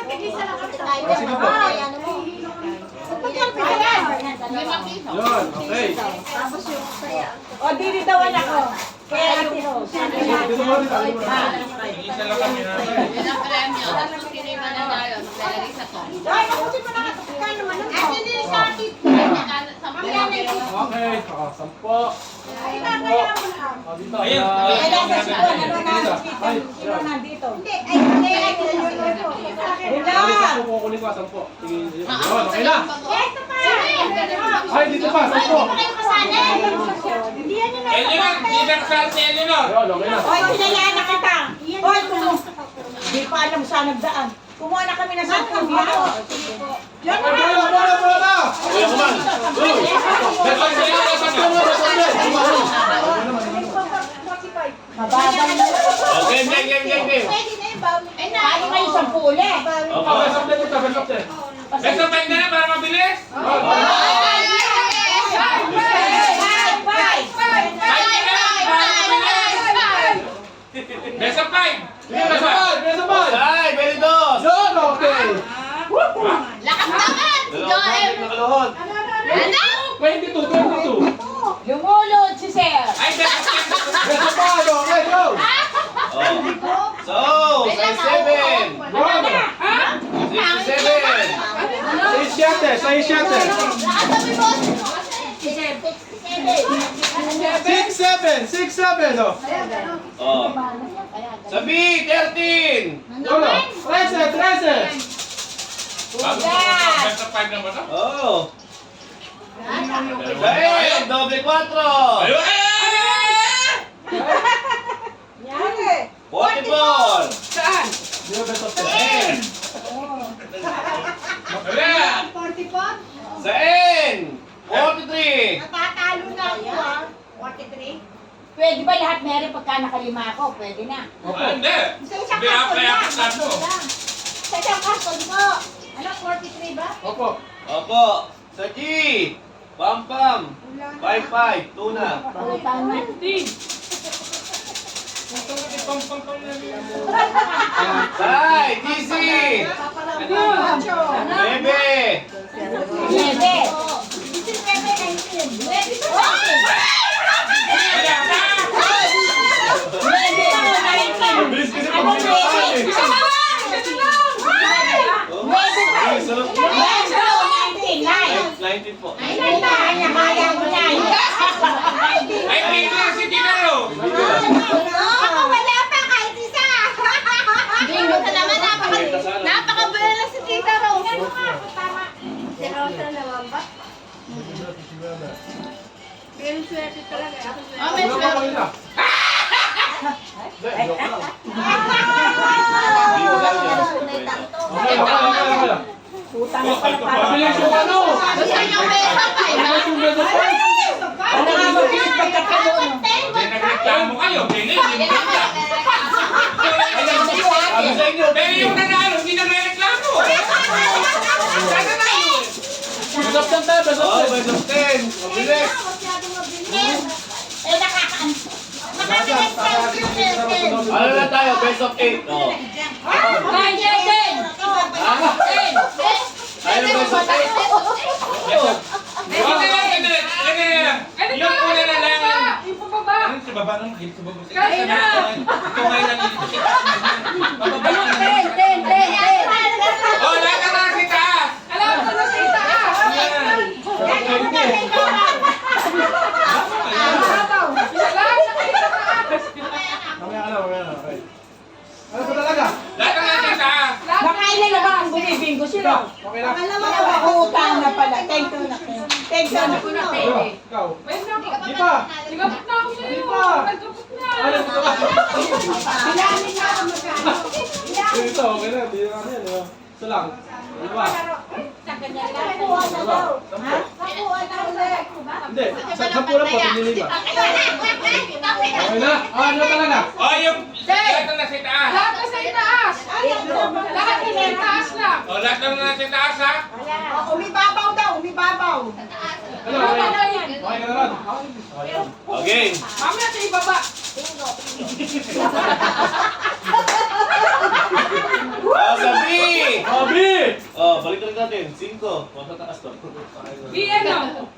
Sige po. Yun, okay. O, dinitawan ako. Kaya ate Rose. Dito mo rin. Isa lang kami na. Ilang premyo. Hindi mananalo. Maglalagay sa to. Ay, nakusin mo na ito. Kaya naman ito. Ate, din sa akin. Okay. Sampo. Kaya mo na. Dito. Ayun. Ay, nasa si Juan. Ano na? Ay, Sino nandito? Hindi, ay, hindi. Alis ako kukunin ko, sampo. Yun, okay na. Ay, dito pa, sampo. Hindi yan yung Eleanor, leader sa si Eleanor. Yun, okay na. Hoy, pinayaan na kita. Hoy, di pa alam saan nagdaan. Kumuha na kami ng cellphone dito. Yan na. Bola na! Kuya ko man. Uy! Beson sa iyo, beson ka. Mababang na. Okay, game. Paano kayo sa puli? Okay, beson din ito, beson din. Beson pa na para mabilis. Beson 5. Beson ball! Ay, very dos! Yun, okay. Lakas naman! Joel! Nakaluhod. Ano? 22. Lumulod si Sir. Ay, beson Beson ball, okay, go! So, size 7. Go! 67. 6-7. Lakas naman, boss! 6-7, oh. Oh. Sabi, 13. Yun, oh. 13. Beson 5 na ba ito? Oh. Dahil, doble 4. Ayun! 44. Yun, beson 10. Wala! Sain. 43. Natatalo na ako ah. 43? Pwede ba lahat meron pagka nakalima ako? Pwede na. Ah, hindi. Sa isang Hindi ako karton kaya lang. kasal mo. Sa isang karton po. Ano, 43 ba? Opo. Opo. Sa G. Pam. 55. Tuna. Pagutang na. Sai. DC. Bebe. Bebe. Bilis kasi pag pinakain eh. So, 19 po. Ay, Peter, si Tinaro. Ako wala pa kahit isa! Bingo ka naman, napakabala lang si Tita Rose. Si Rosa naman ba? Pero swerte talaga. Oh, may Ano swerte. na? Hindi, joke lang. Okay. Utang na pala para. Mabilis yung ano. Gusto niyo pesa pa, ha? Mabilis yung beso pa. Ano nga mabilis pagkakaroon? Hindi nagreklamo kayo. Hindi nagreklamo. Sabi sa inyo. Pero yung nanalo, hindi nagreklamo. Sana na yun. Beso 10 tayo, beso Oh, 10. may 10. Mabilis. Ano na tayo? Best of 8. Oh. Ano best of 8? Yung una na lang. Ano sa baba nung hit sa baba? Ito ngayon lang ito. Bababa na lang. Oh, lahat ka na sa taas. Mamaya na. Okay. Ano ba talaga? Lahat ka na sa taas. Nakailan na ba ang bumibingo sila? Okay na. Utang na pala. Thank you na. Thank you na. Ano? Ikaw? Di pa. Di pa. Ano dito ba? Bilangin na ako magkano. Dito, okay na. Di na yan. Ito lang. Di ba? Nakuha na daw. Ha? Nakuha na ulit. Hindi. Sa pula po, hindi ba? Okay na? Ano talaga? Oh, yung lahat na sa taas. Oh, lahat na sa taas ha. Umibabaw daw. Umibabaw. Ano? Okay ka na rin? Okay. Oh, Sabi. Oh, balik ulit natin. 5. Matataas to. Di ano?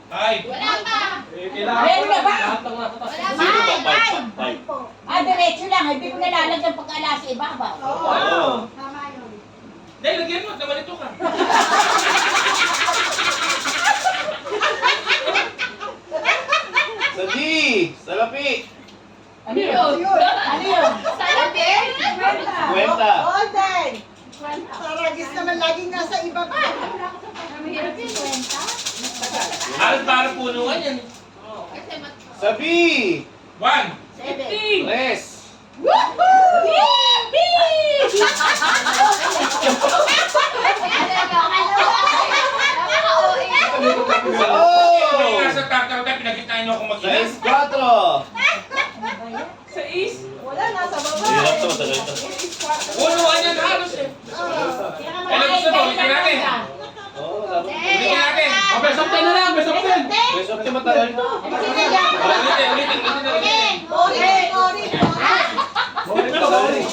Ay. Wala pa. Kailangan Ayun na ba? lahat ng nasa taas. Wala pa. 5. Diretso lang. Hindi ko nalalagyan pagka sa ibabaw. Oo. Dahil lagyan mo, nabalito ka. Sa D. Salapi. Ano yun? Ano yun? Salapi. 50. Golden! Saragis naman laging nasa iba pa. Halos para punuan yan. Kasi Sa B. 1. 15. 3. Sa O. Yung nasa tatarga, pinagkitain mo akong Sa mag-inas. S4. Sa is. Wala, nasa baba. Hirap to, matagal to. Punuan yan halos eh. Ano gusto mo? Ulitin natin. Oo, dapat. Ulitin natin. Oh, best of 10 na lang, best of 10. Best of 10 matagal to. Ulitin. Orin, orin, Boring to, boring.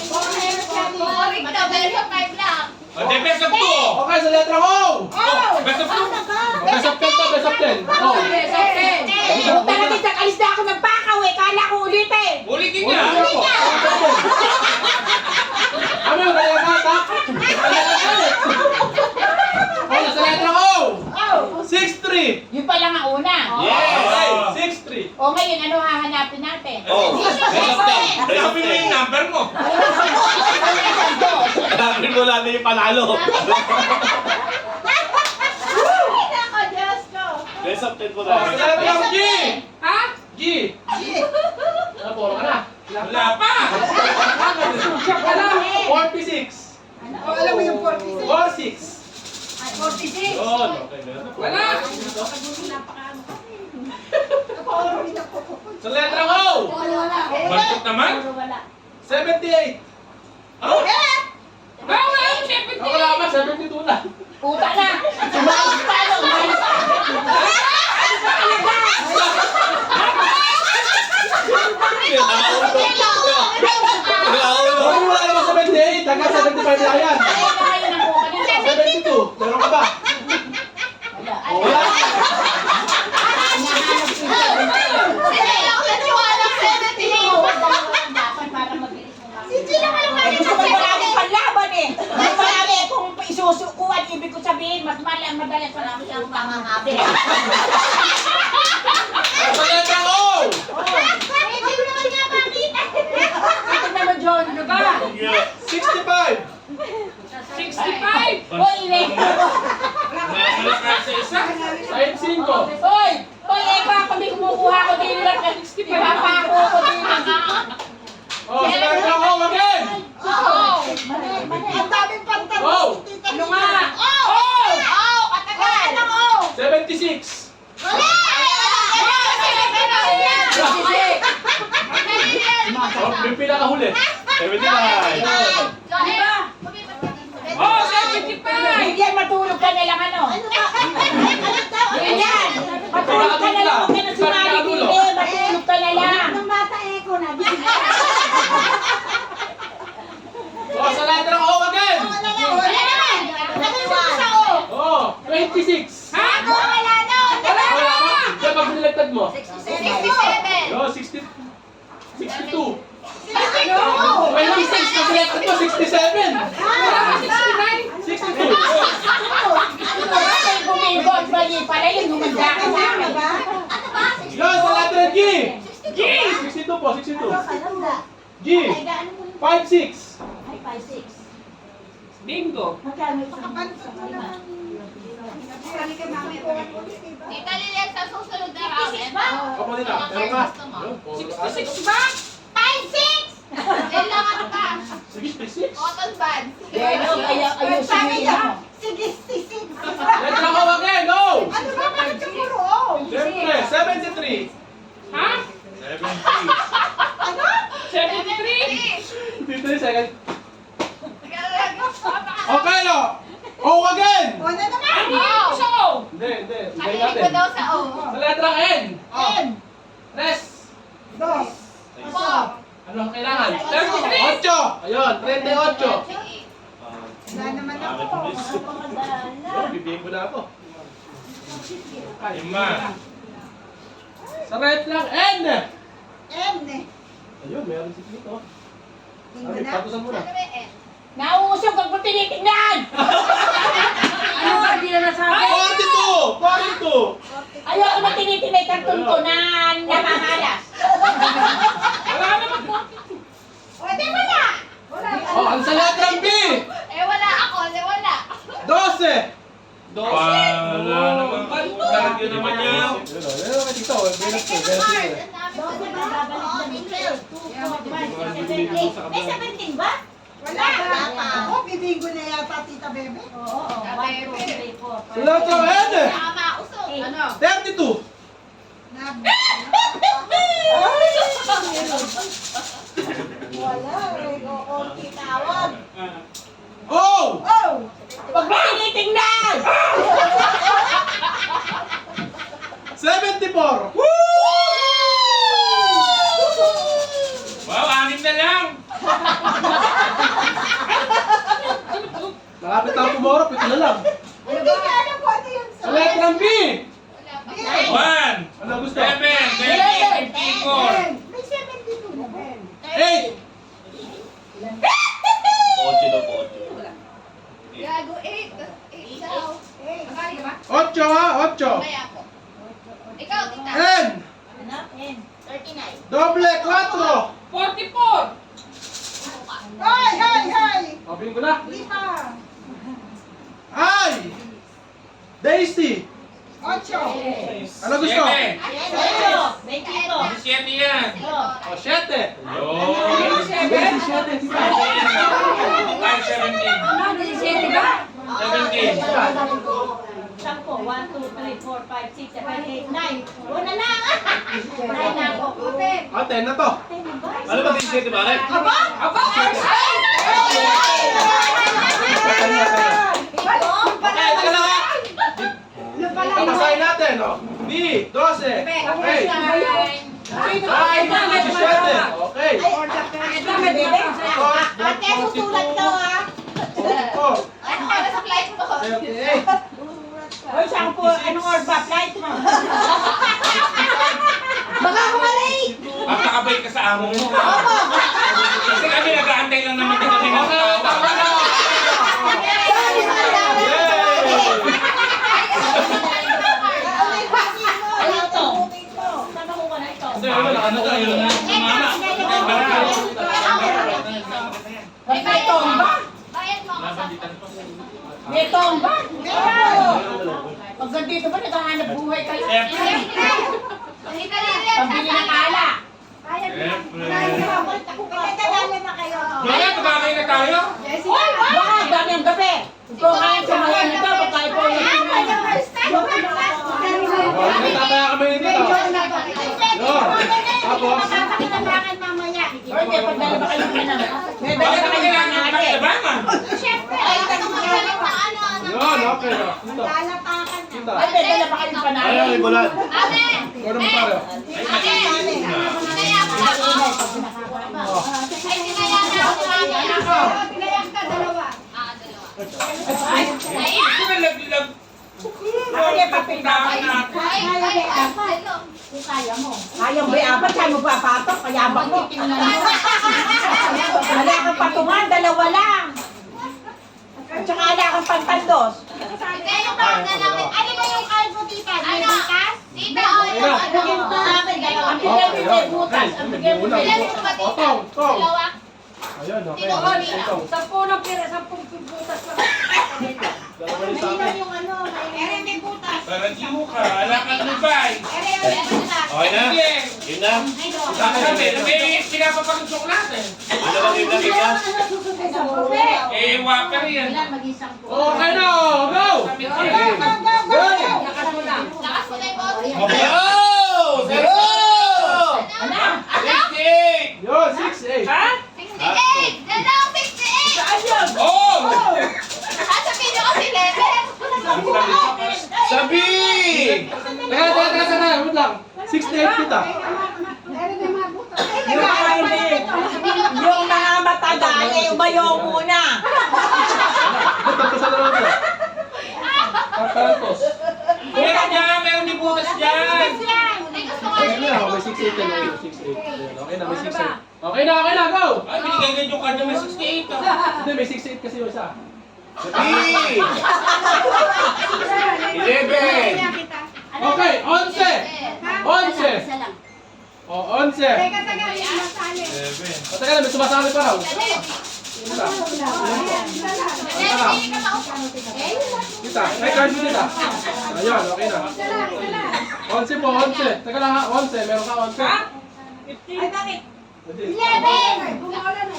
Boring ka, pero 5 lang. O, di best of 2. Okay, sa letra O. Best of 2. Best of 10 to, best of 10. Oh. Ikaw talaga dyan. Alis na ako ng bakaw eh. Kala ko ulitin. Ulitin Ulitin niya. niyo po. Ano yung kaya kata? Oh, sa letra O. 6-3. Yun pa lang ang una. Yes! 6-3. O ngayon, ano hahanapin natin? Oh, best of 10. Best of Sabi mo yung 10. number mo. Hanapin mo natin yung panalo. Ako, Diyos ko. Best of 10 po Oh, sa natin. letra G. Ha? G. Ano po, ka na? Wala pa. Siya ka lang. 46. O, alam mo yung 46. 46. Yun. Okay, meron na po. Wala. Sa letra O. Baltot naman. 78. Oh. Wala yung 70. Ako lang naman, 72 lang. Puta na! Sumayos pa lang! Sumayos pa! Bakit wala naman 78? Hanggang 75 lang yan. Ayun na ngayon ang buka na. 72. Meron ka ba? Oh, wala. Sila lang naniwala sa 70. Dapat para mabilis mo lang. Si Gina ka naman Gusto ko maraming panlaban eh. Mas marami kung isusukuan, ibig ko sabihin, mas madalas marami ang pangangabi. Sa letra O. Hindi mo naman nga makita. Ito naman, John, ano ba? 65. 65. Hoy, wait. Nakamulat ka sa isa. Side 5. Hoy! Hoy, Eva, kung di kumukuha ko din lang, ipapako ko din. Oh, sa letra O again. Ang daming pantalon. Oh. Ano nga? Oh! Oh! Katagal! Ano ko? 76. Oh, may pinakahuli. 79. Oh, 75. Hindi yan, matulog ka na lang ano. Ano ba? Ano daw? Ganyan! Matulog ka na lang, huwag ka na sumali din eh. Matulog ka na lang. Nung bata ko na. Oh, sa letra O again. Wala na, wala na. Oh, 26. Ha? Wala na! Wala ba? Diyan pag niligtad mo. 67! Yo, 60. 62. 62! 26. Pag niligtad mo, 67. Wala pa 69! 62. Ay, bumigot, mali pala yun, humanda ka sa akin. Yo, sa letra G. G. 62 po, 62. G. 56. Bingo. Tita Lilian, sa susunod na round. Opo nila. Meron ka. 66 ba? 56! Kailangan ka. 66. Cotton buds. Ayusin mo yun. Sige, sige. Letra O again. Go. Ano ba? Bakit yung puro O? Siyempre, 73. Ha? 70. 73! 53 seconds. Okay, no. O again. O na naman. Hindi, hindi. Ibigay Mahilig natin. ko daw sa O. Sa letra N. N. Res. Dos. Po. Ano ang kailangan? 33. 8. Ayun, 38. Wala naman ako. Bibigyan ko na ako. Lima. Sa right lang, N! N eh. Ayun, meron si Tito. Tingnan Ay, na. patusan mo na. Nauusog pag mo tinitingnan! Ano ba, di na nasabi? 42! 42! Ayoko na tinitingnan yung karton ko na namamalas. Wala naman po. O, di wala. Oh, ang sa letrang B! Eh, wala ako. Eh, wala. 12! Wala naman. Talaga naman yan. Ayun, kay Tito. Benus ko, benus ko. May 17 ba? Wala pa ako. Bibinggo na yata, Tita Bebe. Oo, 1, 2, 3, 4, Sa letrang N! Nakamausok. Ano? 32! Wala. Okay, tawag. Oh! Oh! Pag mo tinitingnan! 74! Wow, anim na lang. Malapit na ako tumorap, ito na lang. Hindi ka alam ko ano yun. Sa letrang B! Wala pa. 1, Ano gusto? 7, 20, 54. May 72 na Ben. 8! 8 daw po, 8. Gago, 8. 8 daw. Akali ka ba? 8 ha, 8! Kaya ako. Ikaw, tita. N! Ano? N. 39. Doble 4! 44. Hoy, hoy, hoy! Sabihin ko na. Hindi pa. I! Daisy! 8. Ano gusto? 7. Ayun, 22. 17 yan. O, 7! Yun. Daisy, 7! Tita. Ay, 17. 17 ba? 17. 10, 1, 2, 3, 4, 5, 6, 7, 8, 9. Una lang! 9 na ako. Ah, 10 na to. Ano ba 17 ba? Aba! Aba! Okay, teka lang ha. Tapasahin natin, o. B, 12. Okay. I, 17. Okay. Ito, may bebe. Ate, susulat daw ah. 44. Ano oras ang flight mo? 38. Hoy, saan po, anong orba flight mo? Baka ako malate! At nakabay ka sa amo mo. Kasi kami nag-aantay lang naman din kami ng Okay, tama na. Ano ito? Saan ako ka na ito? Kasi ano, nakatayo na. Mama. May tomba? Bayad mo ako sa... May tomba? Pag ganito ba, naghahanap buhay kayo? Pambili ng ala. Pinadalala na kayo. Kaya tumagay na tayo. Hoy, baka dami ang gabi. Ikaw kayo sa mga nito, pag tayo po yung Okay, tataya kami dito. Tapos? Papakinabangan mamaya. Hoy, may pagdala ba kayo ng ano? May dala Bakit ba kayo kailangan ng ng ate? pakitabangan? Siyempre, ay, nagmagaling na ano. Yun, okay. Dito. Lalapakan na. Kita. Ay, may dala ba kayo ng panalo? Ayaw, ibulan. Ate! Ikaw naman pare. Ate! Sinaya mo na ako. Ay, sinaya na ako. Sinaya ka, dalawa. Ah, dalawa. Ayan! Nalaglag. Ay, papitaban na. Ay, ay, ay, dalawa. Kung kaya mo. Ayaw ba apat, saan mo papatok? Kayabang mo. Wala kang patungan, dalawa lang. At saka wala kang pantandos. Kayo ba na namin? Ano ba yung card mo, tita? Ano? Tita, o ito. Ano? Ang bigay mo may butas. Ang bigay mo may Ilan butas. mo ba, tita? Tong, tong. Dalawa? Ayun, okay. Sino ko, Nina? Ito. 10 na pira, 10 butas lang. Dalawa yung sa akin. Yung ano, Ere, may butas. Parang di mo ka. Wala kang lubay. Ere, meron na. Okay na? Sige. Yun na. Sabi, may pinapapalusok natin. Yun na lang yung lagi ka. Eh, wapper yan. Okay na, go! Go! Lakas mo na yung bote. Oh! Zero! Ano? 68! Yun, 6-8. Ha? 68! Ano? 68! Oh! Sasabihin niyo kasi 11. Sabi! Teka, wait lang. 6-8 kita. Yung mga matanda, umayo muna. dyan, okay, 6'8". Ayan, okay na, may 6'8". Okay na, go! Ay, binigay ganyan yung card na may 68 ah. Hindi, may 6'8 kasi yung isa. Sabi! 11! Okay, 11! 11! O, 11. Teka, masali. 11. O, teka lang, may sumasali pa raw. Kita, may card mo dito. Ayan, okay na. 11 po, 11. Teka lang ha, 11. Meron ka 11. Ay, bakit? 11!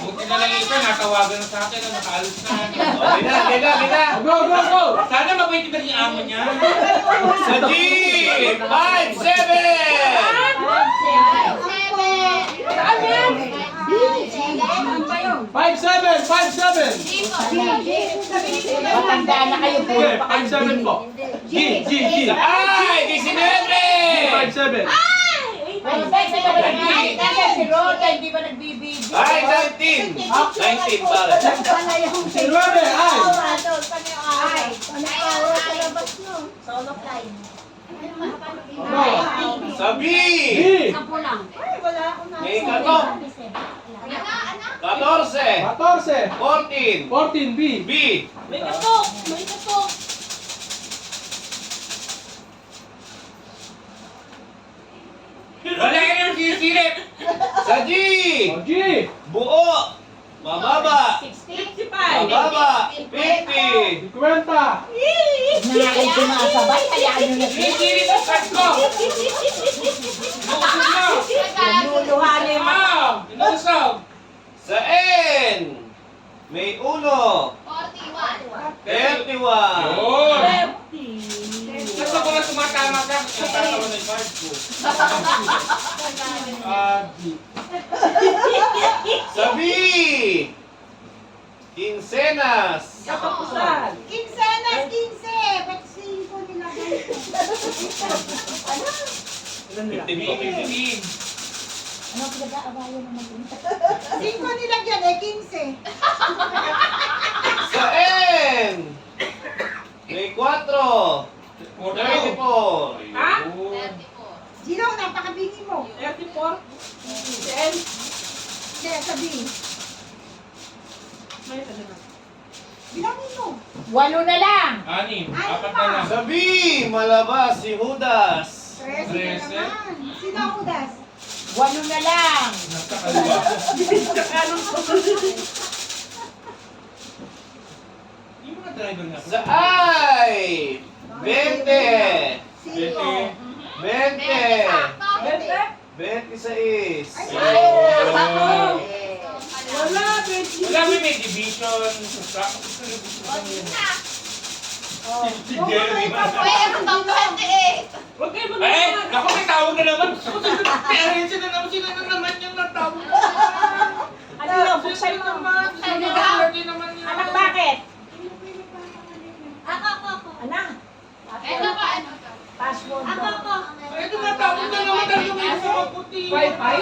Buti na lang isa, natawagan na sa akin na nakaalis na. Okay na. Go, go, go! Sana mabait na yung amo niya. Sa G! 5-7! 5-7! 5-7! Matandaan na kayo po. Okay, 5-7 po. G! Sa I! 19! 5-7. Si Roda, hindi ba nagbibigay? Ay, 19! 19 pare. 9, ay! Solo flight. Go! Sa B! B! May kato. 14! 14! 14! 14, B! B! May katok! May katok! Wala ka nang sisilip. Sa G! O, G! Buo! Mababa! 55! Mababa! 50! 50! Na kayo sumasabay, hayaan nyo na Sisilip ang card ko. Bukod mo. Luluhali mo. Inusog. Sa N! May 1! 31! Yun. Gusto ko na tumatama ka. Natatawa na yung card ko. B! Sa B! Quincenas! Katapusan. 15. Ba't 5 nilagay ko? 15. Ano pinag-aabayan naman yun? 5 nilagyan eh, 15. Sa N! May 4! 34! Ha? Gino, napakabingi mo. 34? Hindi, sabihin. Bilangin mo. 8 na lang. 6. 4 na lang. Sa B! Malabas si Judas! 13 ka naman. Sino ako, Das? 8 na lang. Nasa kaliwa. Hindi mo na-driver na. Sa I! 20! 5. 20! 26! Wala, Wala may division. Sa Si Jerry. Huwag kayo Eh, ako may tawag na naman. Parents na naman sila na naman yung natawag. Ano yung buksan mo? Hindi naman yun. Anak, bakit? Anak, password mo. Eh, tumatawag na naman talaga may isa maputi. Wi-Fi?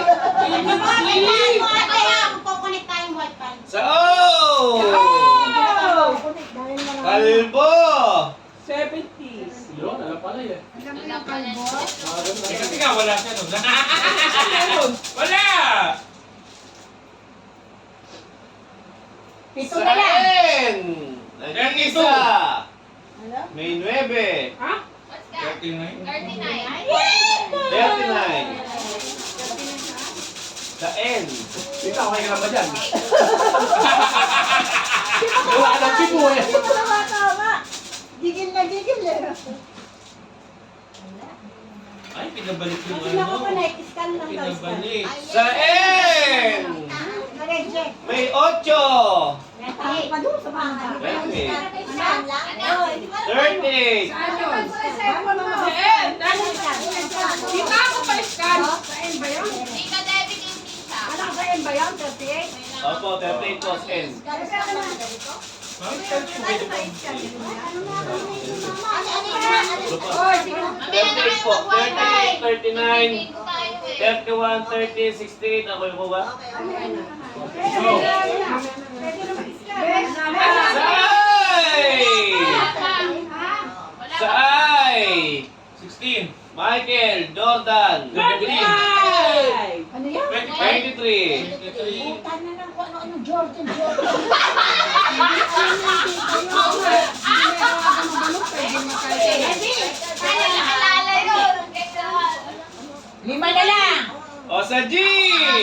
Sa O! Kalbo! 70. Yun, alam pala eh. Alam mo yung kalbo? Eh, kasi nga wala siya nun. Wala! 7 Sa na lang. N! Nag-isa! May 9! Ha? 39. 39! Sa N! Tita, okay ka lang ba dyan? Wala ka ng tipo eh. Tama. Gigil na gigil eh. Ay, pinabalik yung Kasi ako pa ano. na-scan lang daw. Pinabalik. Sa N! Na-reject. May 8! Ay, pa doon sa bangka. 20! 30! Kita ako pa scan. Opo, 38 plus N. Bakit ka pwede ba? 38 po. 38, 39, 31, 30, 68. Ako yung ba? Sa I! 16. Michael Jordan. 17. Putan na lang kung ano-ano, Jordan. Kaya nakalala yun. 5 na lang. O sa G!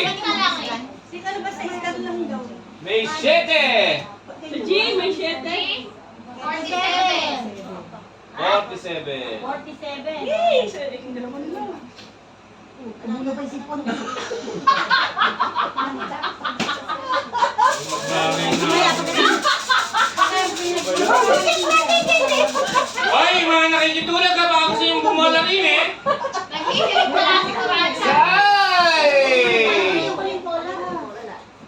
Ba't ka lang eh? Siguro ba sa iskan lang daw? May 7! Sa G, may 7. 47. 47. 47. Yay! Dalawa na lang. Kumulo pa yung sipon. Hoy, mga nakikitulog ka baka gusto yung bumala rin eh. Naghihilig pala si Kurasa. Ay!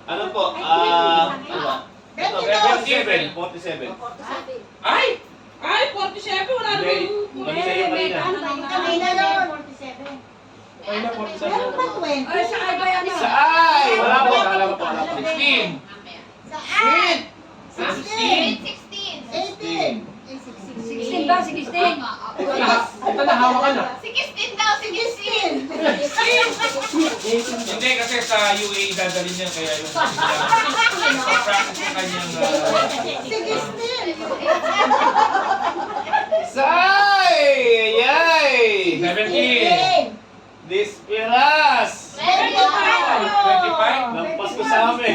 Ano po? Ano ba? Ito, 47. 47. Ay! Ay, 47! Wala Hindi. naman. Mali sa'yo kanina. Kami na yun. Okay na, 47. Meron ba 20? Ay, sa ay ba yan? Sa I! Wala po. Wala pa, wala pa. 16. Sa A! 16. 18! 16 ba? 16? Ito na, hawak ka na. 16 daw, 16. Hindi kasi sa UA dadalhin niya kaya yung practice sa kanyang 16! Say! Yay! 17! Dispiras! 25? Lampas ko sa amin.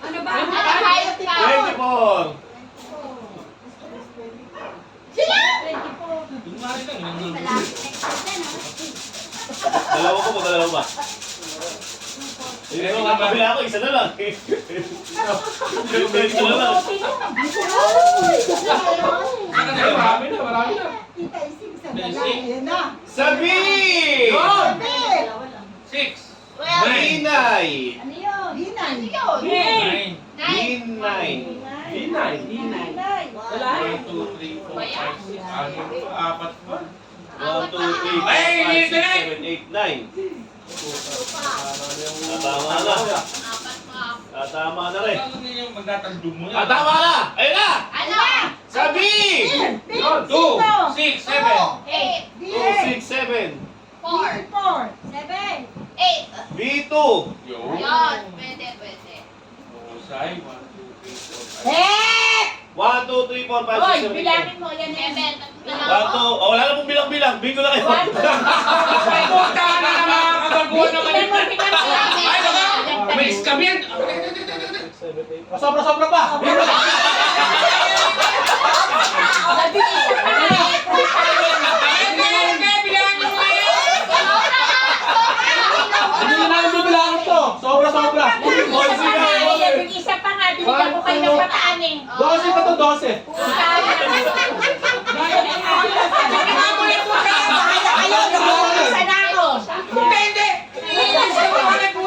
Ano ba? Ano hayop ka? 24! Sila? Dalawa ko po, dalawa ba? Hindi ko nga kabila ako, isa na lang. Isa na lang. Marami na, marami na. Tita, ising sa dala. Ayan na. Sabi! Sabi! 6! Well, Dinay! ano yun? Dinan. Ano yun? 9! Nine. Dinay. Wala. 1, 2, 3, 4, 5, 6, 4 pa. 1, 2, 3, 4, Ay, 5, 6, 7, 8, 9. Tama na. Apat pa. Tama na rin. Ano yung magtatandong mo Ah, tama na! Ayun na! Ano? Sabi! 2, 6, 7. 8. 2, 6, 7. 4. 4. 7. 8. B2. Yun. Pwede, pwede. Husay. 1, 2, 3, 4, 5. Eh! 1, 2, 3, 4, 5, Hoy, 6, 7, 8. bilangin mo yan eh. 1, 2, wala na pong bilang-bilang. Bingo na kayo. Puta na naman! Kagaguhan naman Tingnan mo, yun! tingnan mo. Ay, naku! May scam yan! Sobra-sobra pa. Sabi isa pa nga eh. Bilangin mo yan! Hindi na namin bibilangin to. Sobra-sobra. Yung isa pa nga, binigyan ko kayo ng pataan eh. 12 pa to, 12. Kayo, nag-uumpisa na ako. Hindi, hindi!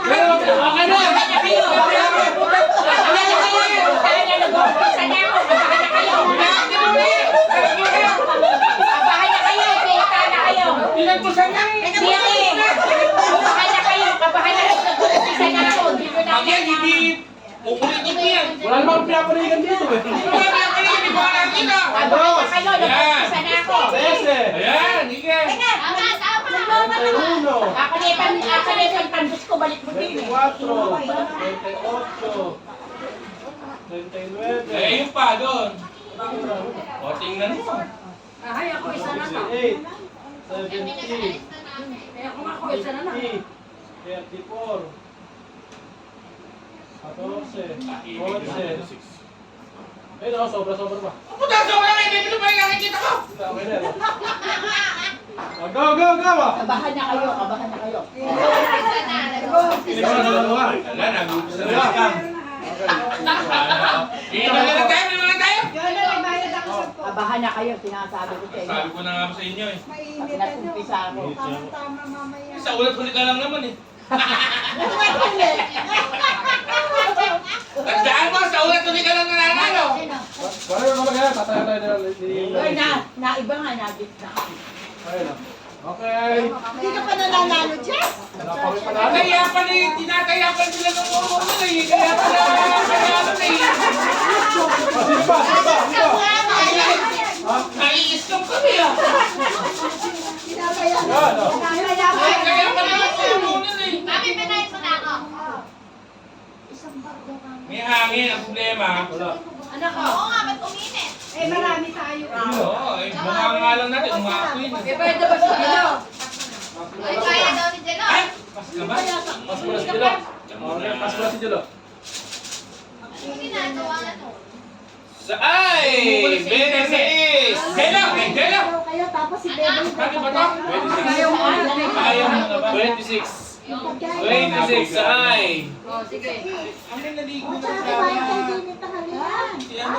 Pero, okay na. Bahala na kayo. Bahala na kayo. Nag-uumpisa na ako. Bahala kayo. Bahala kayo. Kita na kayo. Pinagpusan na! Hindi. Bahala kayo. Kabahala kayo. Nag-uumpisa na ako. Dito na Pag yan, hindi... Kukulitin mo yan! Wala namang pinapanigan dito eh. Wala ka kayo, hindi ko alam kita! Kabahala kayo. Nag-uumpisa na ako. 13. Ayan, sige. Tama, tama. 31. Akalipan tandos ko. Balik mo din eh. 24. 28. 29. Eh, yung pa doon. O, tingnan mo. Ay, ako isa na na. 68. Kami 70. nag-alis na namin. Ay, ako nga ako isa na na. 80. 34. 14. 14. Ayun o, sobra-sobra pa. Puta, so wala kayo! Bibili pa yung nakikita ko! Okay na yun. Go, go, go! Kabahan na kayo. Kabahan na kayo. Isa na. Ikaw na dalawa. Wala, nag-uupos na lang scam. Bibili na tayo! Bibili na tayo! Yun na, nagbayad ako sa po. Kabahan na kayo. Sinasabi ko sa inyo. Sabi ko na nga sa inyo eh. Mainit Pag nag-umpisa ako. Tama-tama mamaya. Sa ulat-ulit ka lang naman eh. Tandaan mo, sa ulat-ulit ka lang nananalo! Wala na talaga yan. Tatayan tayo nila. Ay, naiba nga. Nabit na. Ayun na. Okay. Hindi ka pa nananalo, Jess? Napawin pa natin. Kaya pa ni, tinatayapan sila ng ulo eh. Kaya pa na, nanalo na eh. Sino pa? Sino pa? Naiistom kami ah. Pinabayaan. Yan, o. Kaya pa na yung ulo na eh. Mami, pinay mo na ako. Oo, eh, mukha nga lang natin, umakoy. Ay, kaya daw ni Jello. Ay, pas ka ba? Pas mo na si Jelo. Okay, pas mo na si Jelo. Yung ginagawa ano? Ay! 26! Jello! Eh, Jello! Kayo, tapos si Bebe. Bakit ba to? 26. Kaya mo na ba? 26. 26 sa ay. Oh, sige. Ano naligo na Saan kumain kayo din ito kanina? Si ano?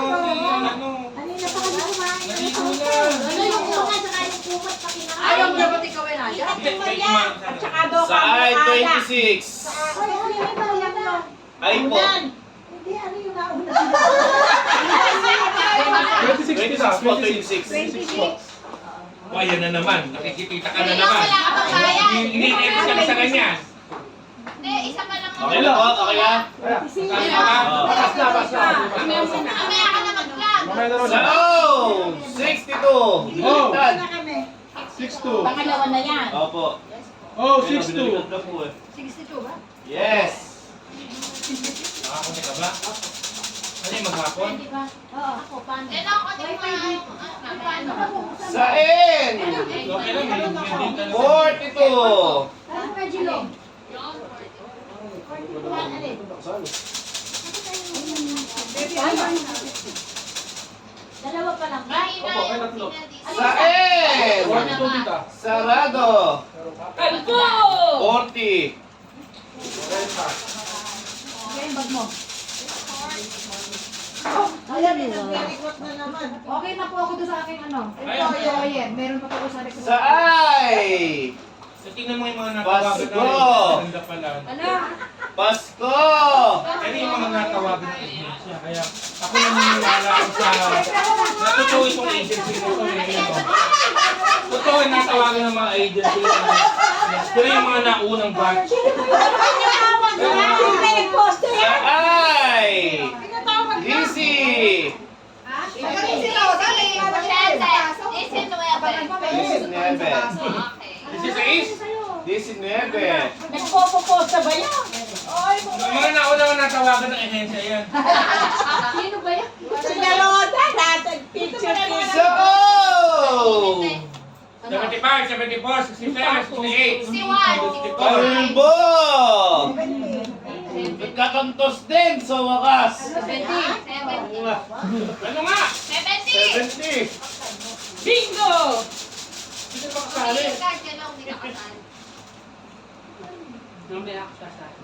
Kanina pa kami kumain. Naligo na. Ano yung mga saka yung kumot pa kinakain? Ayaw dapat ikaw ay naya. At saka daw Sa ay, 26. Ay, ano yung parang na? Ay po. Hindi, ano yung nauna? 26 kita. 26 po, 26. 26 po. O, ayan na naman. Nakikita ka na Hindi naman. wala ka pang kaya. Hindi-edit ka na sa kanya. Hindi, isa pa lang. Okay na po, okay na? Ayan. Oo. Pas na, pas na. Mamaya ka na mag-vlog. Mamaya na rin. Sa oh! 62. Oh. Baliktad. 6-2. Pangalawa na yan. Opo. Oh, Ayun, 6-2. binaliktad na po eh. 62 ba? Yes! Nakakunti ka ba? Ano yung maghapon? Ako, paano? Yan ako, di ba? Paano? Sa N! Okay lang, may ka na. 42! Ano ka, Jilo? Dalawa pa lang. Mahina Opo, kaya yung tatlo. sinadis. Sa N! 42 kita. Sarado! Kalbo! 40! Yung bag mo. Ayan, nag-record na naman. Okay na po ako doon sa aking ano. Ayun. Ayan, meron pa po ako sa record. Sa I! Tingnan mo yung mga natawagan natawagan na Ganda pala. Pasko! Ano yung mga natawagan na agency? Kaya ako naniniwala ako sa... Natotoo itong agency na ito. Totoo yung natawagan ng mga agency. Pero yung mga naunang batch. May nag-poster Sa yan. I! Lizzy! Ese, 19. This is Ace. 19. Nagpopoposta ba yan? Yung mga naunang natawagan ng agency, ayan. Sino ba yan? Sila Roda, natag picture Sa O! 75, 74, 67, 68. Si Juan. 64. Kalbo! Nagkakantos din sa wakas. 70. Ano nga? 70. 70. Bingo! Sino ba kasali?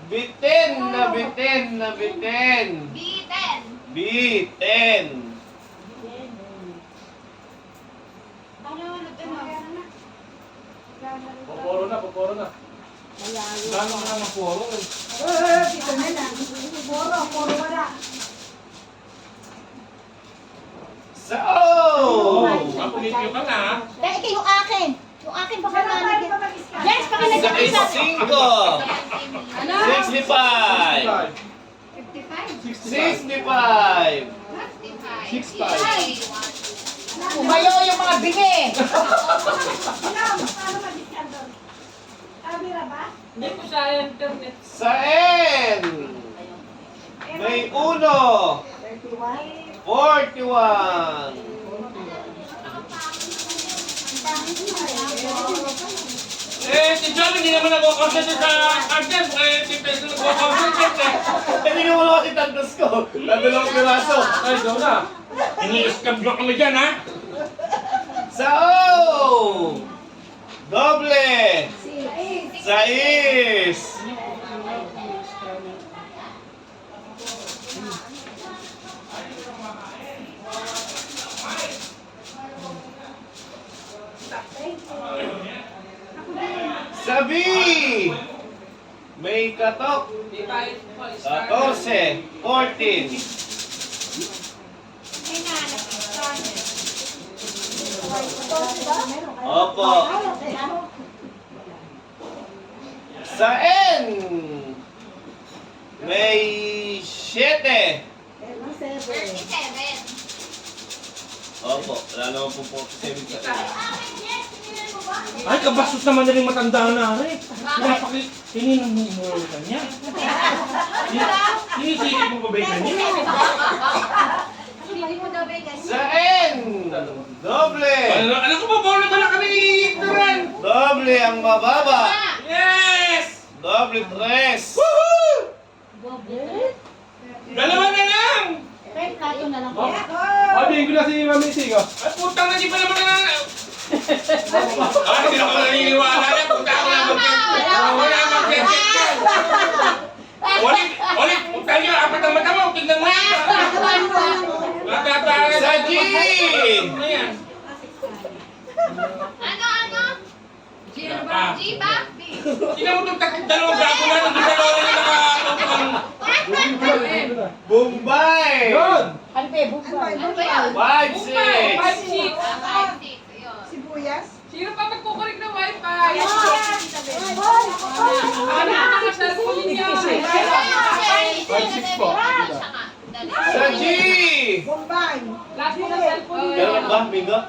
Bitin na bitin na bitin. B10. B10. Poporo na, poporo na. Dami na ng puro. Dito na lang. Puro wala. Sa O! Ang pulityo ka na. Ito yung akin. Yung akin pa kanalig. Yes, Sa pakinagin sa Isingo! 65! 65! 65. Umayo yung mga bingi. Sa N! May 1! 41! Eh, si John hindi naman nag-concentrate sa content. Eh, si Pedro nag-concentrate eh. Hindi ko wala kasi tantos ko. Dadalawang piraso. Ay, go na. Ini-scam joke kami dyan, ha? Sa O! Doble! Sa Is! Sa B! May katok. 14, 14. Opo. Sa N, may 7. 37. Opo, wala naman po 47 sa N. Ay, kabastos naman na rin matanda na rin. Tininang mo yung kanya. Sinisili mo ba ba yung kanya? Hindi mo daw ba guys? Sa N, Doble! Ano ko ba? Bawal naman na kami ignoran. Doble ang mababa! Yes! Doble tres! Dalawa na lang! Kaya plato na lang. Oh, bingo na si Mami Sig, oh. Ay, putang na, di pa naman na. Hindi ako naniniwala na. Punta ako na mag-check. Wala mag-check yan. Ulit, putang nyo. Apat ang mata mo. Tignan mo yan. Matatawa. Sa G! Ano yan? Ano? G ba? B? Tignan mo itong dalawang gago na. Nandun sa lola na nakatutang. Bingo na. Bombay! Yun! Ano ba? Bukbay. Ano ba yun? 5-6! Sibuyas. Sino pa magkukurik ng wifi? Ano ang mga cellphone ninyo? 5-6 po. Sa G! Bombay. Last mo na cellphone ninyo. Ganun ba, Bingo?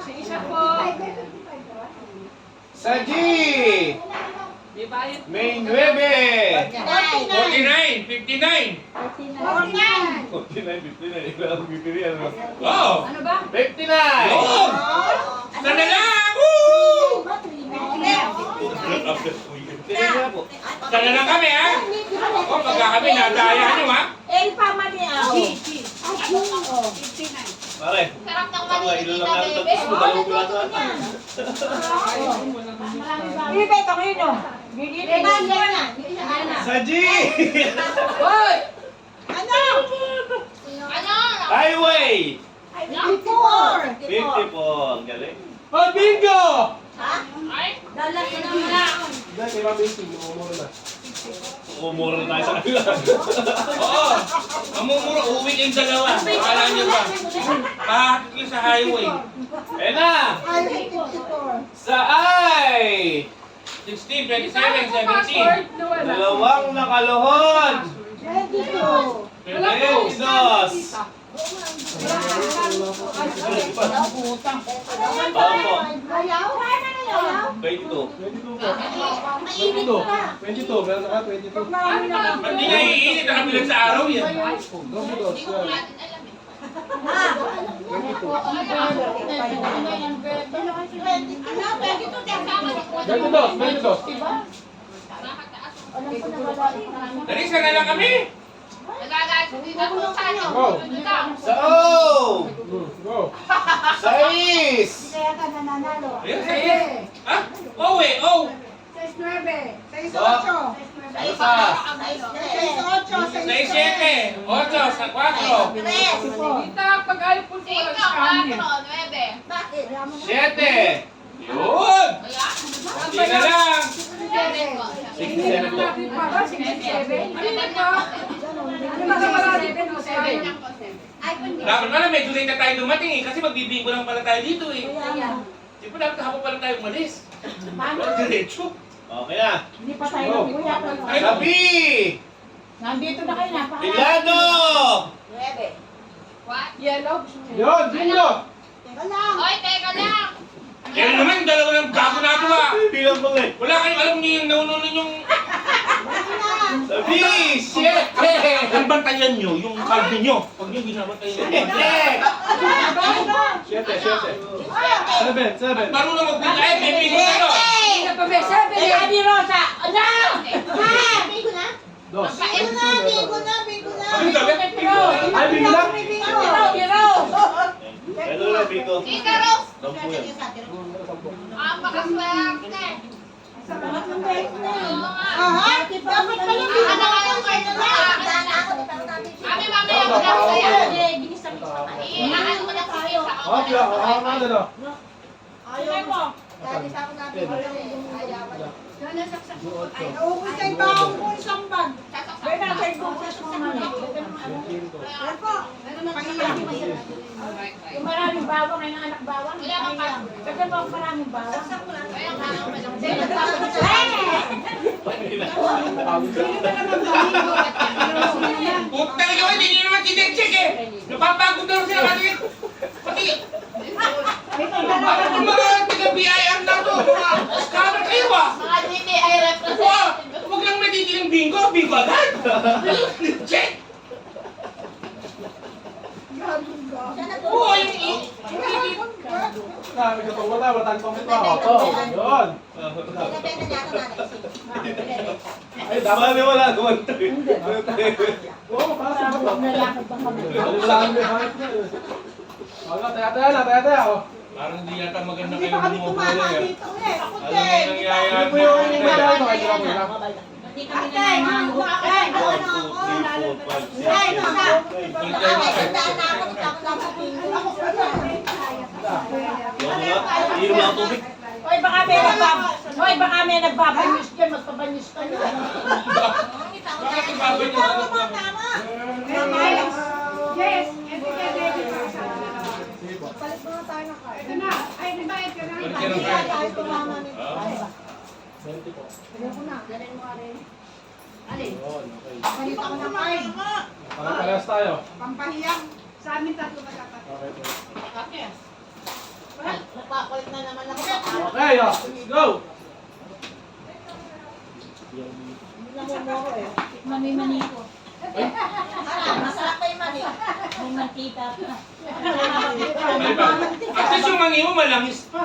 Si Isa po. Sa G! Di ba yun? May 9! 49, 59. 59. Iba ang bibili, ano? Oh! Ano ba? 59! Oh! Sana lang! Woo! Sana lang kami, ha? O, pagka kami, nadaya nyo, ha? El Pamaniao. Pare, Sarap ng baka mali ilan kita, lang natin bebe. tapos madalaw ko lang ata. Bibi, ito kayo no. Bibi, Sa G! Hoy! Ano? Highway! 54. 54. Galing. Oh, bingo! Ay, Dahil kay Mami Sig, umuro na. Umura na tayo sa kanila. Oo! Mamumuro, uwi yung dalawa. Akala nyo ba? Bakit yung sa highway? Eh na! Ay, 54. Sa I! 16, 27, 17. Password na wala. Dalawang nakaluhod! 22. Ayun, dos! Opo. Ayaw? 22. 22 po. 22. Meron na ka, 22. Ba't di nga iinit? Nakabilang sa araw yan. Dobo dos. Yan. 22. 22. Dali, sana lang kami. nagagalit si Tita kung sa ano. Go. Sa O! Go. Sa Is! Kaya ka nananalo. Ayun, sige. Ha? Oh, eh, oh. 6-9. 6-8. Isa! 6-8. 6, 7, 8, sa 4. Tita, pag ayaw po po lang Ikaw, sa amin. 4, 9. Bakit? 7! Yun! Kaya? Hindi na lang. 7 po. 67 po. Natin pa ba? 67? Ano ba ba? Ano ba sa wala dito? 7. Dapat pala medyo late na tayo dumating eh. Kasi magbibingo lang pala tayo dito eh. Di ba dapat hapon pala tayo umalis? Diretso. Okay na. Hindi pa tayo kuya. Ay, Sa B! Nandito na kayo, napaka. Ilano! What? Yellow? Yun, bingo! Teka lang. Oy, teka lang. Kaya naman, dalawa ng gago na ito ah. Bilang mo eh. Wala kayong alam niyo yung naununan yung... Sa B! 7! Ang bantayan nyo, yung card nyo. Huwag nyo binabantayan yung Seven. 7. marunong magbigay, may bingo kayo. Ano pa ba? 7 Eh, yan. Adi Rosa. Ano? Dos. Bingo na. Ang gabi. Ay, bingo na? Biro. Ito na, Biko. Tita Rose. Sampu yan. Ang pakaswerte. Oo nga. Aha. Dapat pala Ano nga yung card na Kami mamaya magkakasaya. Iihaan mo na si Tita. Okay, ano? Ayaw mo. Dali sa ako natin. Naubos na yung baong ko isang bag. Bernard, kayo bukas mo naman. Yan po. Pahiya. Yung maraming bawang, ay ng anak bawang. Wala kang password. Kasi po maraming bawang. Kaya nga ako Puta talaga ko, hindi nyo naman tinecheck eh. Napapagod na sila kasi. Pati, ang mga taga-BIR na to, mga scammer kayo ah. Mga DTI Wow! representative. Huwag lang matitiling bingo agad! Check! Oo, yung na, may katong wala, watan pang ito. Opo, yun. Pinabenta niya ito nanay. Ay, dapat. Mami, wala naman. Oo, para sa mga. Wala kami hangit na eh. Wala, taya-taya na, taya-taya. Oh. Parang hindi yata maganda Hindi kayo pa kami bumubuhay tumama eh. dito eh. Ako Alam mo din. yung nangyayari. Ano po yung medal ko? Ay, grabe lang. Hindi kami nangangamukan. Ano ako? Ay, nasa. Ay, tandaan na ako. Ako lang sa pinto. Ako Inom lang tubig. Hoy, baka may nagbabanyos dyan. Magpabanyos ka na. Bakit ibabay niyo? Ano ba? Yes, ito kaya ready pa sa Palit mo na tayo ng card. ito na. Ay, di ba ito na? Balik yan ang Hindi card. na tayo tumama nito. 20 po. Ayun ko na. Alin? Yun, okay. Palit ako ng card. Parang-parehas tayo. Pampahiyang. Sa amin tatlo ba dapat? Okay po. Nagpapalit na naman ako. Okay, oh, let's go! Hindi na mumuro eh. Mani ko. Masarap pa yung mani. May mantika. Ay ba? At least yung mangi mo malangis pa.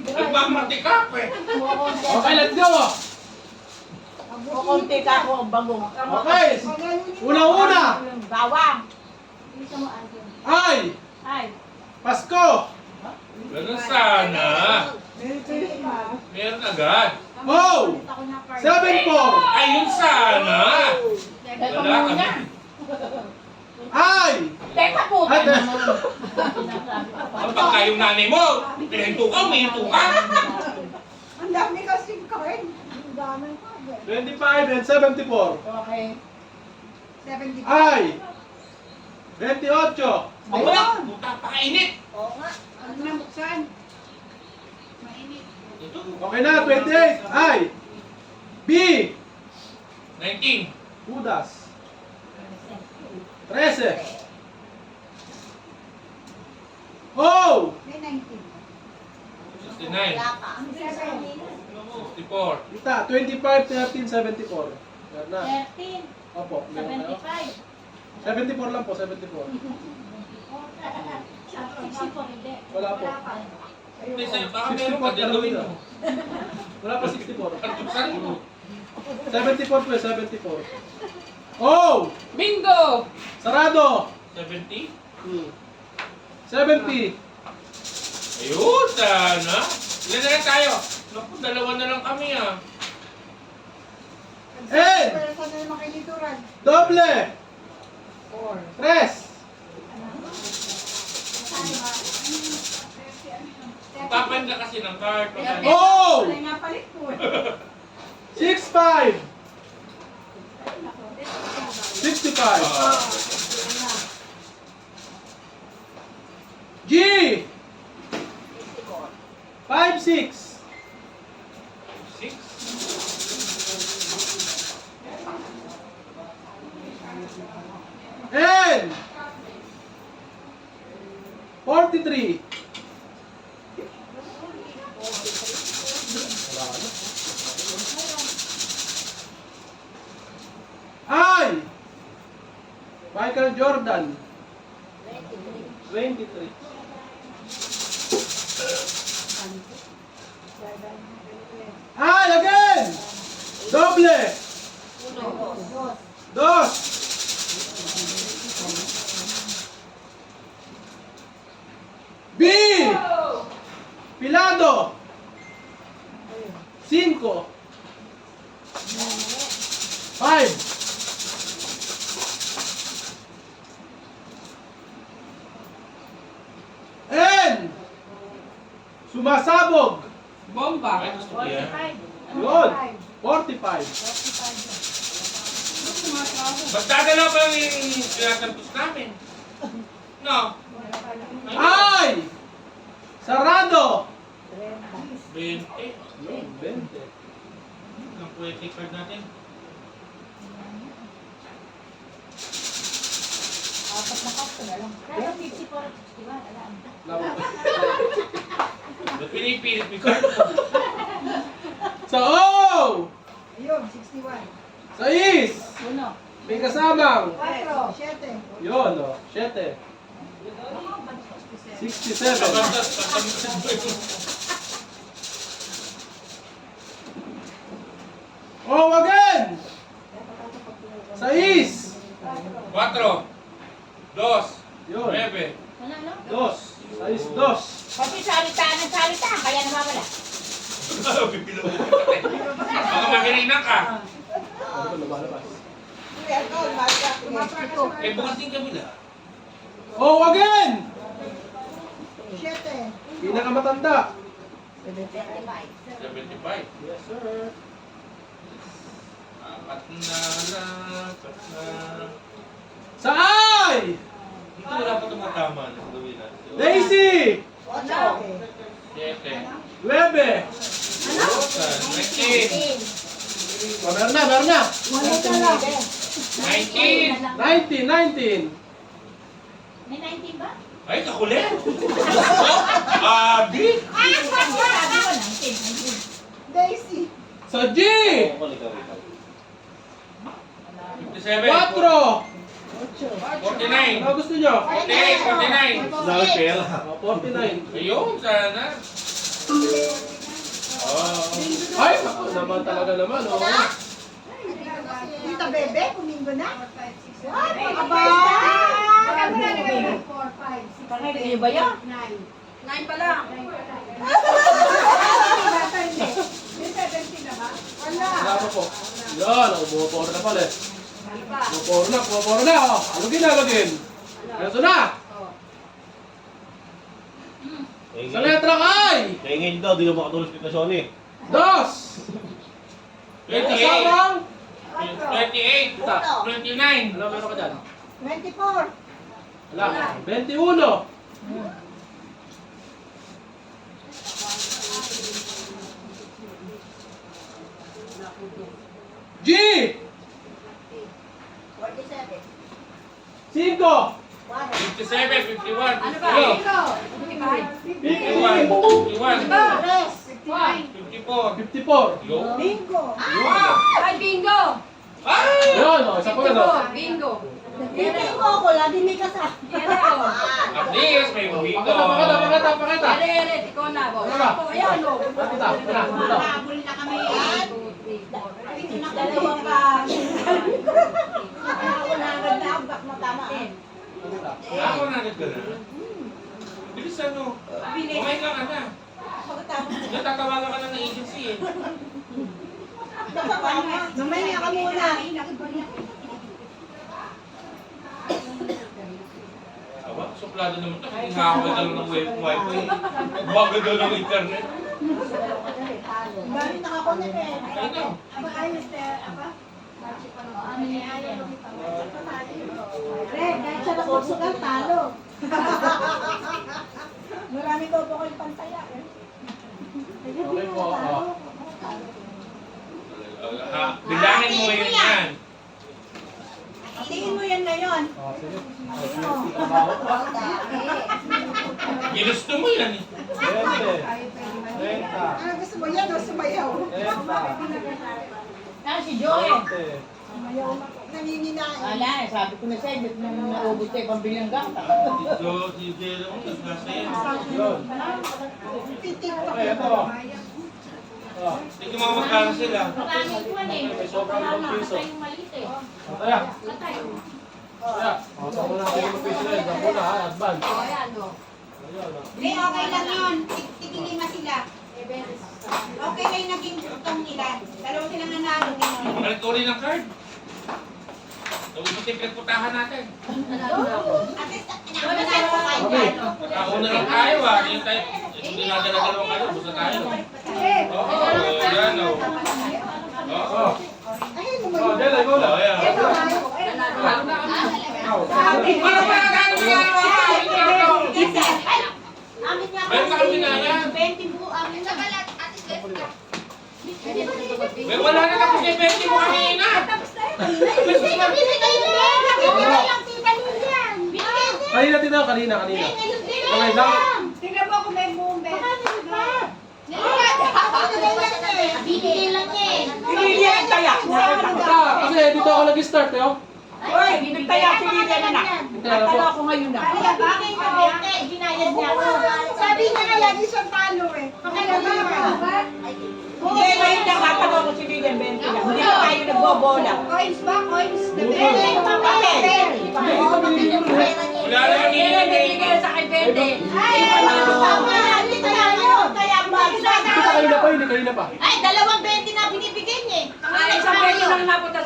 Nagmamatika pa eh. Okay, let's go! Kukunti ka ako ang bagong. Okay! Una-una! Bawang. Ay! Ay. Pasko! Ganun sana. Meron agad. Oh! 7-4! Ayun sana. Teka Wala muna. kami. Ay! Teka po. Ay, Ang pagka yung nanay mo, pinahinto ka, umihinto ka. Ang dami kasing card. Ang dami card. 25 and 74. Okay. 70. Ay! 28. Wala, puta, pakainit. Oo nga. Ano na buksan? Mainit. Okay na, 28. Ay! B! 19. Judas. 13. Oh! May 19. 69. Wala pa. 64. Kita, 25, 13, 74. Yan na. 13. Opo, meron kayo. 75. 74 lang po, 74. 64 hindi. Wala po. Hindi sa'yo, baka meron ka din gawin mo. Wala pa 64. Kartusan mo. 74 po, 74. Oh! Bingo! Sarado! 70. 70. Ayun, sana. Ilan na lang tayo? Naku, dalawa na lang kami ah. N! Pero saan na naman kayo dito, Rad? Doble! 3. Papanda kasi ng card. Oh! Ay, napalit po. 65. 65. G! 56. 6. N! 43. I! Michael Jordan. 23. I again! Doble! 2. B! Pilado! 5. 5. N! Sumasabog! Bomba. Ay, gusto ko yan. 45. Yun! 45. Magdadala pa lang yung tinatantos namin. No? Ay! Sarado! 20. Yun, 20. Ang poetic card natin. Pero 54, 61, alam. Laban. Ba't pinipilit mo card? Sa O! Ayun, 61. Sa Is! Uno. May kasamang. 4. 7. Yun, o. 7. 67. Oh, again! 6. 4, 2, Yun. 9. 2. 6, 2. Kasi salita ng salita, kaya nawawala. Baka mahirina ka. Ano ba lumalabas? Eh, bukas din kabila. Oh, again! 7. Pinakamatanda. 75. Yes, sir. Apat na. Sa ay! Dito wala pa tumatama na sa gawin natin. Daisy! 7. 9. 19. Oh, meron na. 19. 19. May 19 ba? Ay, kakulit. Abi. Daisy. Sa G! 57. 4. 49. Ano gusto nyo? 48. 49. Dami pera. Oh, 49. Ayun, sana. Oh. Ay, ako naman talaga naman. Oh. Tita Bebe, kumingo na. Aba! Magkano na nagay? 4, 5, 6, Pangay ba yan? 9 pa lang. May 17 na ba? Wala. Wala pa po. Yan, bumuporo na pala eh. Ano pa? Bumuporo na. Oh. Alugin. Ito na. Sa letra I. Kaingin daw, di ka makatulog sa station eh. 2. 28. Kasama. 28. 29. Ano meron ka dyan? 24. Wala. 21. G. 47. 5. 57. 51. Ano ba? 52. 55. 51. 51. Tres. 54. 54. Yo. Bingo. Ay, bingo! Ay! Yan, oh, isa pa na. No? Bingo! Bingo ako, lagi may kasama. Yan o. At least may bingo. Pakita. Ere, ikaw na, boss. Ano ba? Ako, ayan o. Pakita. Habol na kami. 2, 3, 4, 5, 6, 7, 8, 9, 10. Dalawang pa. Ako na agad na, bak mo tama. Ako na agad ka na. Bilis ano. Kumain ka na. Natatawagan ka na ng agency eh. Mamaya ka muna. Aba, suplado naman ito. Hindi nga ako dalo ng wifi. Bago daw ng internet. Dahil nakakonek eh. Ano? Red, dahil siya nakusugan, talo. Marami daw po kayong pantaya eh. Okay po. Oh. Bilangin mo yun yan. Tingin mo yan ngayon. Oh, sige. Ginusto mo yan eh. 20. 30. Ano gusto mo yan o sumayaw? 30. Ah, si Joel. 20. Sumayaw na. Nangininain. Wala, sabi ko na sa'yo, ba't nung naubos tayo pambili ng gata? Dito, si Jero, naglasa yan. Yun. TikTok. Okay, ito. Oh. Hindi ko mamagkano sila. Maraming kuwan eh. May sobrang piso. Patay yung maliit eh. Kaya. Patay. Kaya. O, saan mo natin yung piso yan? Saan mo na, ha? Advance. Ayan o. Ayun, oh. Hindi, okay lang yun. Tigilima sila. Okay lang yung naging tutong nila. Dalawa silang nanalo. Balik uli ng card. Tawag mo yung pinagputahan natin. At least, nakakala tayo po kayo Okay. dyan. Nakauna lang tayo ah. Hindi nadala-dalawang kayo. Basta tayo. Oo, yan o. Oo. Oh, Jella, ikaw na. Ayan. Ano ba ang Amin nga Meron ka kami na yan. 20 buo amin na balat. Ate Jessica. May wala na tapos kay Betty mo kanina. Binigay kayo na. Binigay lang tita Lilian. Binigay din. Kanina, tita. Kanina. Okay lang. Tingnan mo kung may bombe. Binigay lang eh. Hindi yan taya. Kasi dito ako nag-start, eh. Oh. Hoy, bibig taya si Lilian na. kaya na po. Talo ako ngayon na. Kaya bakit ko? Okay, ginayad niya ako. Sabi niya nga lagi siyang talo eh. Pakailan ba? Hindi, ngayon na katalo ko si Lilian 20 lang. Hindi pa tayo nagbobola. Coins ba? Coins? Papel. Wala naman nililin eh. Bigay sa akin, Bede. Ay, hindi tayo. Kaya Hindi kayo na pa, hindi kayo na pa. Ay, 2.20 na binibigay niya eh. Ay, isang beses lang napunta